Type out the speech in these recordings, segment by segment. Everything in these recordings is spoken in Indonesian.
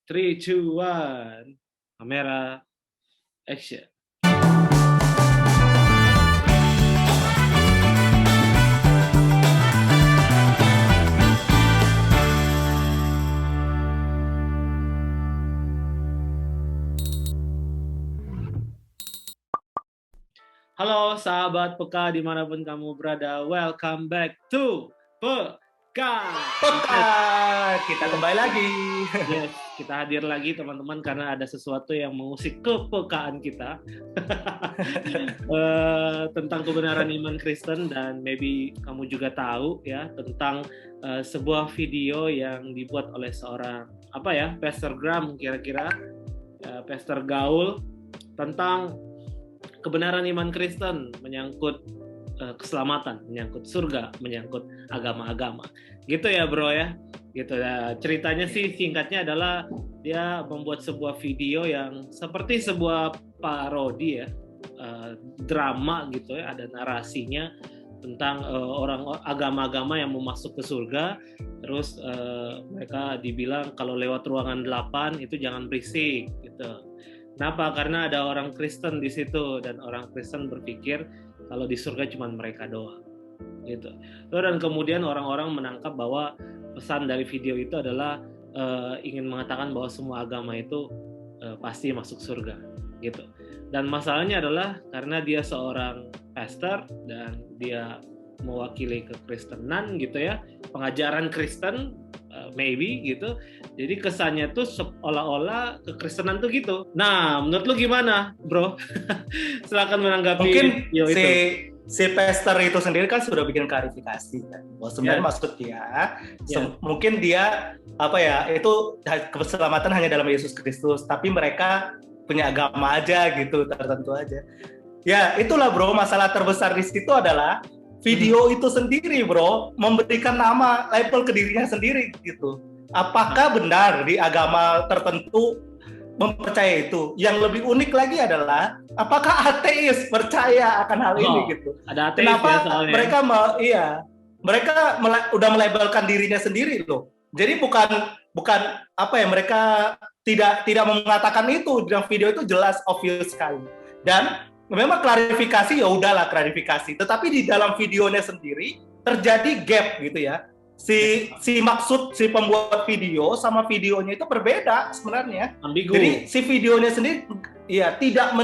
3, 2, 1. Kamera, action. Halo sahabat Peka dimanapun kamu berada, welcome back to Peka. Kita kembali lagi. Yes, kita hadir lagi teman-teman karena ada sesuatu yang mengusik kepekaan kita tentang kebenaran iman Kristen, dan maybe kamu juga tahu ya tentang sebuah video yang dibuat oleh seorang Pastor Graham, kira-kira Pastor Gaul, tentang kebenaran iman Kristen menyangkut keselamatan, menyangkut surga, menyangkut agama-agama. Gitu ya bro ya. Gitu ya. Ceritanya sih singkatnya adalah dia membuat sebuah video yang seperti sebuah parodi ya, drama gitu ya, ada narasinya tentang orang agama-agama yang mau masuk ke surga. Terus mereka dibilang kalau lewat ruangan 8 itu jangan berisik gitu. Kenapa? Karena ada orang Kristen di situ, dan orang Kristen berpikir kalau di surga cuma mereka doang, gitu. Dan kemudian orang-orang menangkap bahwa pesan dari video itu adalah ingin mengatakan bahwa semua agama itu pasti masuk surga, gitu. Dan masalahnya adalah karena dia seorang pastor dan dia mewakili kekristenan, gitu ya, pengajaran Kristen. Maybe gitu, jadi kesannya tuh seolah-olah kekristenan tuh gitu. Nah, menurut lu gimana, bro? Silakan menanggapi. Mungkin si pastor itu sendiri kan sudah bikin klarifikasi kan, bahwa sebenarnya maksud dia, mungkin dia itu keselamatan hanya dalam Yesus Kristus, tapi mereka punya agama aja gitu, tertentu aja. Ya itulah bro, masalah terbesar di situ adalah video itu sendiri bro, memberikan nama label ke dirinya sendiri gitu. Apakah benar di agama tertentu mempercayai itu? Yang lebih unik lagi adalah apakah ateis percaya akan hal ini gitu? Ada ateis. Kenapa ya, mereka udah melabelkan dirinya sendiri loh. Jadi bukan mereka tidak mengatakan itu, dalam video itu jelas obvious sekali. Dan memang klarifikasi ya udahlah klarifikasi, tetapi di dalam videonya sendiri terjadi gap gitu ya. Si maksud si pembuat video sama videonya itu berbeda sebenarnya. Ambigu. Jadi si videonya sendiri ya tidak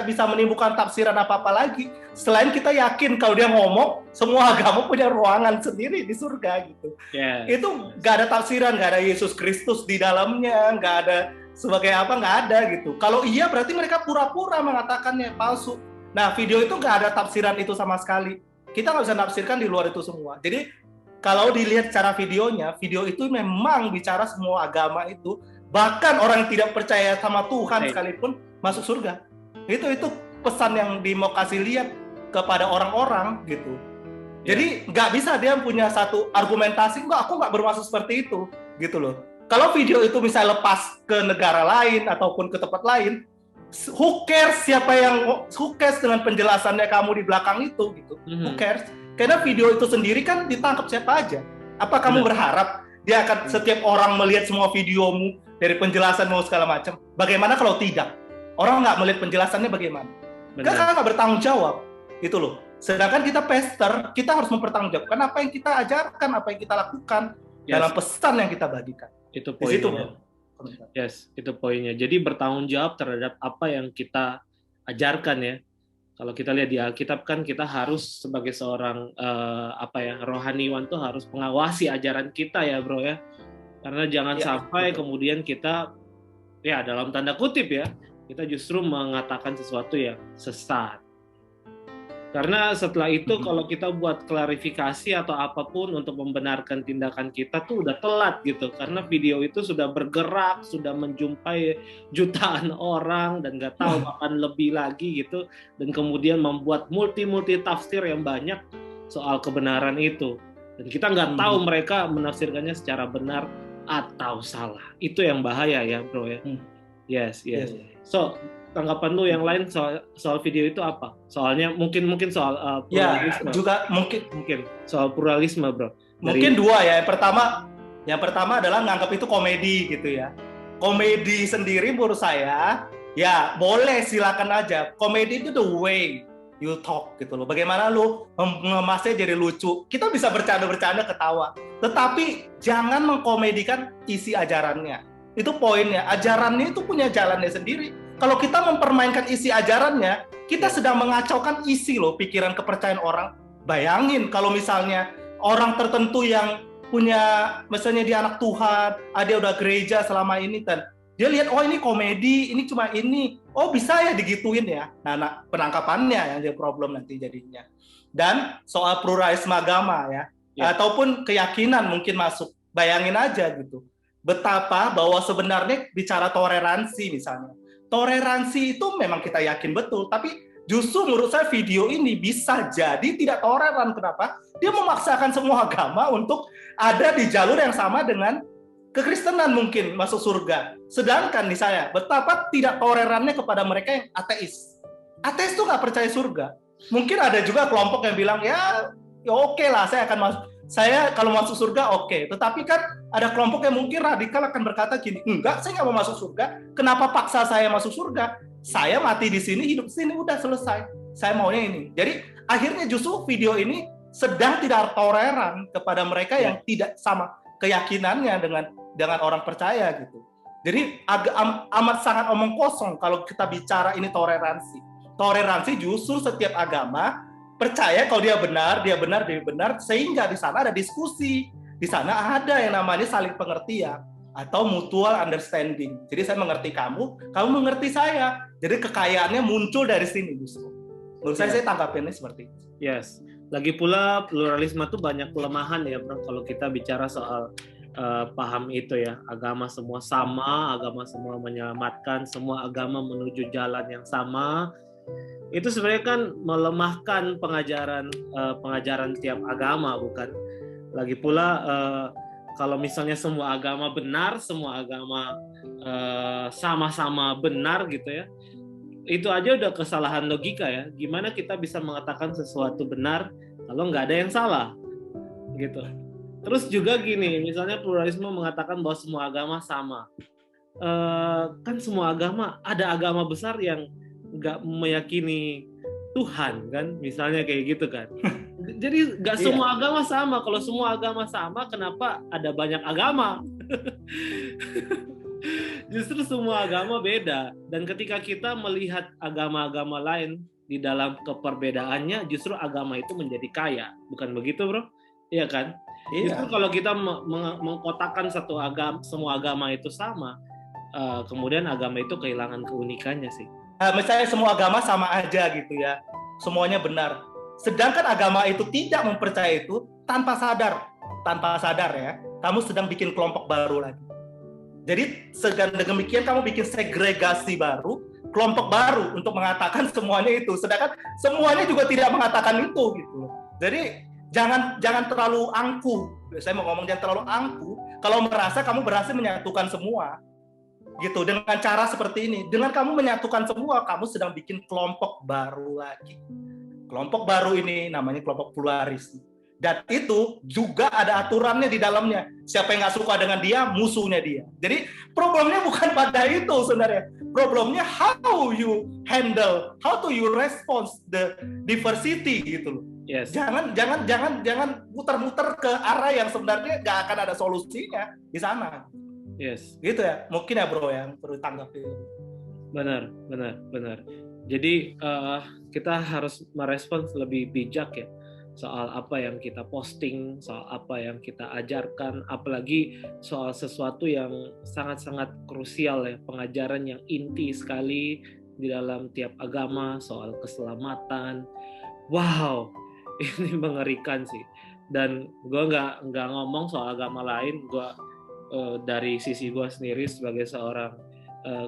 bisa menimbulkan tafsiran apa-apa lagi selain kita yakin kalau dia ngomong semua agama punya ruangan sendiri di surga gitu. Itu nggak ada tafsiran, nggak ada Yesus Kristus di dalamnya, nggak ada sebagai apa, nggak ada gitu. Kalau iya berarti mereka pura-pura mengatakannya palsu. Nah video itu nggak ada tafsiran itu sama sekali. Kita nggak bisa nafsirkan di luar itu semua. Jadi kalau dilihat secara videonya, video itu memang bicara semua agama itu, bahkan orang yang tidak percaya sama Tuhan sekalipun masuk surga. Itu pesan yang mau kasih lihat kepada orang-orang gitu. Jadi nggak bisa dia punya satu argumentasi, aku nggak bermaksud seperti itu gitu loh. Kalau video itu misalnya lepas ke negara lain ataupun ke tempat lain, who cares dengan penjelasannya kamu di belakang itu gitu. Who cares? Karena video itu sendiri kan ditangkap siapa aja. Apa kamu berharap dia akan setiap orang melihat semua videomu dari penjelasanmu segala macam? Bagaimana kalau tidak? Orang nggak melihat penjelasannya bagaimana? Kan nggak bertanggung jawab. Itu loh. Sedangkan kita pastor, kita harus mempertanggungjawabkan apa yang kita ajarkan, apa yang kita lakukan dalam pesan yang kita bagikan. Itu poinnya. Itu poinnya. Jadi bertanggung jawab terhadap apa yang kita ajarkan ya. Kalau kita lihat di Alkitab kan kita harus sebagai seorang rohaniwan tuh harus mengawasi ajaran kita ya bro ya. Karena jangan sampai kemudian kita ya dalam tanda kutip ya, kita justru mengatakan sesuatu yang sesat. Karena setelah itu kalau kita buat klarifikasi atau apapun untuk membenarkan tindakan kita tuh udah telat gitu. Karena video itu sudah bergerak, sudah menjumpai jutaan orang dan nggak tahu akan lebih lagi gitu. Dan kemudian membuat multi tafsir yang banyak soal kebenaran itu. Dan kita nggak tahu mereka menafsirkannya secara benar atau salah. Itu yang bahaya ya bro ya. Yes. So tanggapan lu yang lain soal video itu apa? Soalnya mungkin soal pluralisme. Ya, juga mungkin soal pluralisme, bro. Mungkin dua ya. Pertama, Yang pertama adalah nganggap itu komedi gitu ya. Komedi sendiri menurut saya, ya boleh silakan aja. Komedi itu the way you talk gitu loh. Bagaimana lu mengemasnya jadi lucu. Kita bisa bercanda-bercanda ketawa. Tetapi jangan mengkomedikan isi ajarannya. Itu poinnya. Ajarannya itu punya jalannya sendiri. Kalau kita mempermainkan isi ajarannya, kita sedang mengacaukan isi loh pikiran kepercayaan orang. Bayangin kalau misalnya orang tertentu yang punya, misalnya dia anak Tuhan, dia udah gereja selama ini, dan dia lihat, oh ini komedi, ini cuma ini, oh bisa ya digituin ya. Nah penangkapannya yang jadi problem nanti jadinya. Dan soal pluralisme agama ya, ataupun keyakinan mungkin masuk. Bayangin aja gitu, betapa bahwa sebenarnya bicara toleransi misalnya. Toleransi itu memang kita yakin betul, tapi justru menurut saya video ini bisa jadi tidak toleran. Kenapa? Dia memaksakan semua agama untuk ada di jalur yang sama dengan kekristenan mungkin masuk surga. Sedangkan nih saya, betapa tidak tolerannya kepada mereka yang ateis. Ateis tuh nggak percaya surga. Mungkin ada juga kelompok yang bilang, ya oke lah, saya akan masuk. Saya kalau masuk surga oke. Tetapi kan ada kelompok yang mungkin radikal akan berkata gini, enggak, saya nggak mau masuk surga. Kenapa paksa saya masuk surga? Saya mati di sini, hidup di sini, udah selesai. Saya maunya ini. Jadi akhirnya justru video ini sedang tidak toleran kepada mereka yang tidak sama keyakinannya dengan orang percaya gitu. Jadi amat sangat omong kosong kalau kita bicara ini toleransi. Toleransi justru setiap agama percaya kalau dia benar, sehingga di sana ada diskusi, di sana ada yang namanya saling pengertian atau mutual understanding. Jadi saya mengerti kamu, kamu mengerti saya. Jadi kekayaannya muncul dari sini justru. Menurut saya tanggapannya seperti itu. Yes. Lagi pula pluralisme itu banyak kelemahan ya, bro. Kalau kita bicara soal paham itu ya, agama semua sama, agama semua menyelamatkan, semua agama menuju jalan yang sama. Itu sebenarnya kan melemahkan pengajaran tiap agama, bukan? Lagi pula kalau misalnya semua agama benar, semua agama sama-sama benar gitu ya, itu aja udah kesalahan logika ya. Gimana kita bisa mengatakan sesuatu benar kalau nggak ada yang salah gitu. Terus juga gini, misalnya pluralisme mengatakan bahwa semua agama sama. Kan semua agama, ada agama besar yang nggak meyakini Tuhan kan, misalnya kayak gitu kan. Jadi nggak semua agama sama. Kalau semua agama sama, kenapa ada banyak agama? Justru semua agama beda, dan ketika kita melihat agama-agama lain di dalam keperbedaannya, justru agama itu menjadi kaya, bukan begitu, bro? Iya kan? Justru kalau kita mengkotakkan semua agama itu sama, kemudian agama itu kehilangan keunikannya sih. Misalnya semua agama sama aja gitu ya, semuanya benar. Sedangkan agama itu tidak mempercayai itu, tanpa sadar ya, kamu sedang bikin kelompok baru lagi. Jadi dengan demikian kamu bikin segregasi baru, kelompok baru untuk mengatakan semuanya itu, sedangkan semuanya juga tidak mengatakan itu gitu. Jadi jangan terlalu angkuh. Saya mau ngomong jangan terlalu angkuh kalau merasa kamu berhasil menyatukan semua. Gitu, dengan cara seperti ini. Dengan kamu menyatukan semua, kamu sedang bikin kelompok baru lagi. Kelompok baru ini namanya kelompok pluralisme. Dan itu juga ada aturannya di dalamnya. Siapa yang nggak suka dengan dia, musuhnya dia. Jadi problemnya bukan pada itu sebenarnya. Problemnya how you handle, how to you respond the diversity gitu loh. Yes. Jangan muter-muter ke arah yang sebenarnya nggak akan ada solusinya di sana. Yes. Gitu ya. Mungkin ya bro yang perlu tanggapi. Benar. Jadi kita harus merespons lebih bijak ya, soal apa yang kita posting, soal apa yang kita ajarkan, apalagi soal sesuatu yang sangat-sangat krusial ya, pengajaran yang inti sekali di dalam tiap agama, soal keselamatan. Wow, ini mengerikan sih. Dan gue nggak ngomong soal agama lain, gue dari sisi gue sendiri sebagai seorang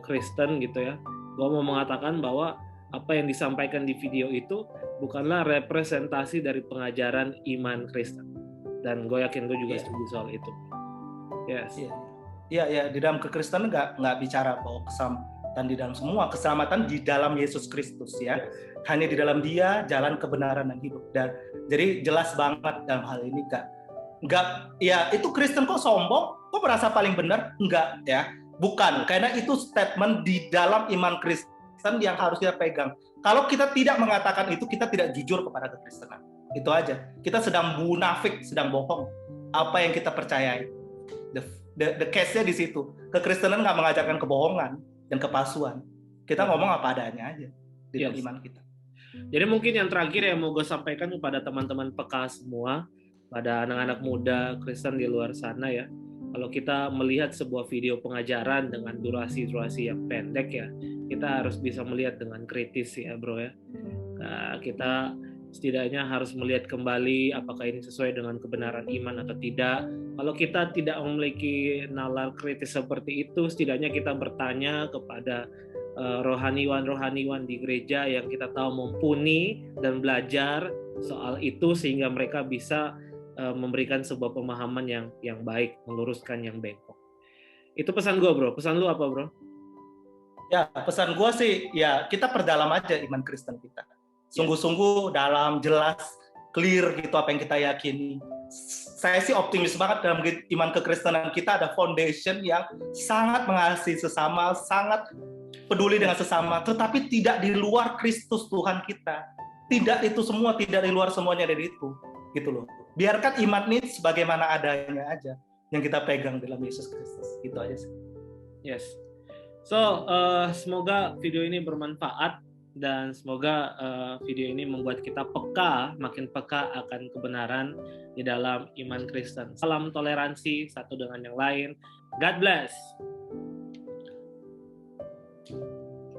Kristen gitu ya, gue mau mengatakan bahwa apa yang disampaikan di video itu bukanlah representasi dari pengajaran iman Kristen, dan gue yakin gue juga setuju soal itu. Yes. Iya, di dalam kekristenan nggak bicara bahwa keselamatan di dalam semua, keselamatan di dalam Yesus Kristus ya. Hanya di dalam Dia jalan kebenaran dan hidup. Dan jadi jelas banget dalam hal ini Kak, Enggak, ya itu Kristen kok sombong, kok merasa paling benar? Enggak ya, bukan, karena itu statement di dalam iman Kristen yang harus kita pegang. Kalau kita tidak mengatakan itu, kita tidak jujur kepada kekristenan. Itu aja, kita sedang munafik, sedang bohong apa yang kita percayai. The case-nya di situ. Kekristenan nggak mengajarkan kebohongan dan kepalsuan. Kita ngomong apa adanya aja di dalam iman kita. Jadi mungkin yang terakhir yang mau gue sampaikan kepada teman-teman peka semua, pada anak-anak muda Kristen di luar sana ya, kalau kita melihat sebuah video pengajaran dengan durasi-durasi yang pendek ya, kita harus bisa melihat dengan kritis ya bro ya. Kita setidaknya harus melihat kembali apakah ini sesuai dengan kebenaran iman atau tidak. Kalau kita tidak memiliki nalar kritis seperti itu, setidaknya kita bertanya kepada rohaniwan di gereja yang kita tahu mumpuni dan belajar soal itu sehingga mereka bisa memberikan sebuah pemahaman yang baik, meluruskan yang bengkok. Itu pesan gue bro. Pesan lu apa bro? Ya, pesan gue sih ya kita perdalam aja iman Kristen kita. Sungguh-sungguh dalam, jelas, clear gitu apa yang kita yakini. Saya sih optimis banget dalam iman kekristenan kita ada foundation yang sangat mengasihi sesama, sangat peduli dengan sesama, tetapi tidak di luar Kristus Tuhan kita. Tidak itu semua, tidak di luar semuanya dari itu. Gitu loh. Biarkan iman ini sebagaimana adanya aja yang kita pegang dalam Yesus Kristus. Itu aja sih. Yes. So, semoga video ini bermanfaat dan semoga video ini membuat kita peka, makin peka akan kebenaran di dalam iman Kristen. Salam toleransi satu dengan yang lain. God bless.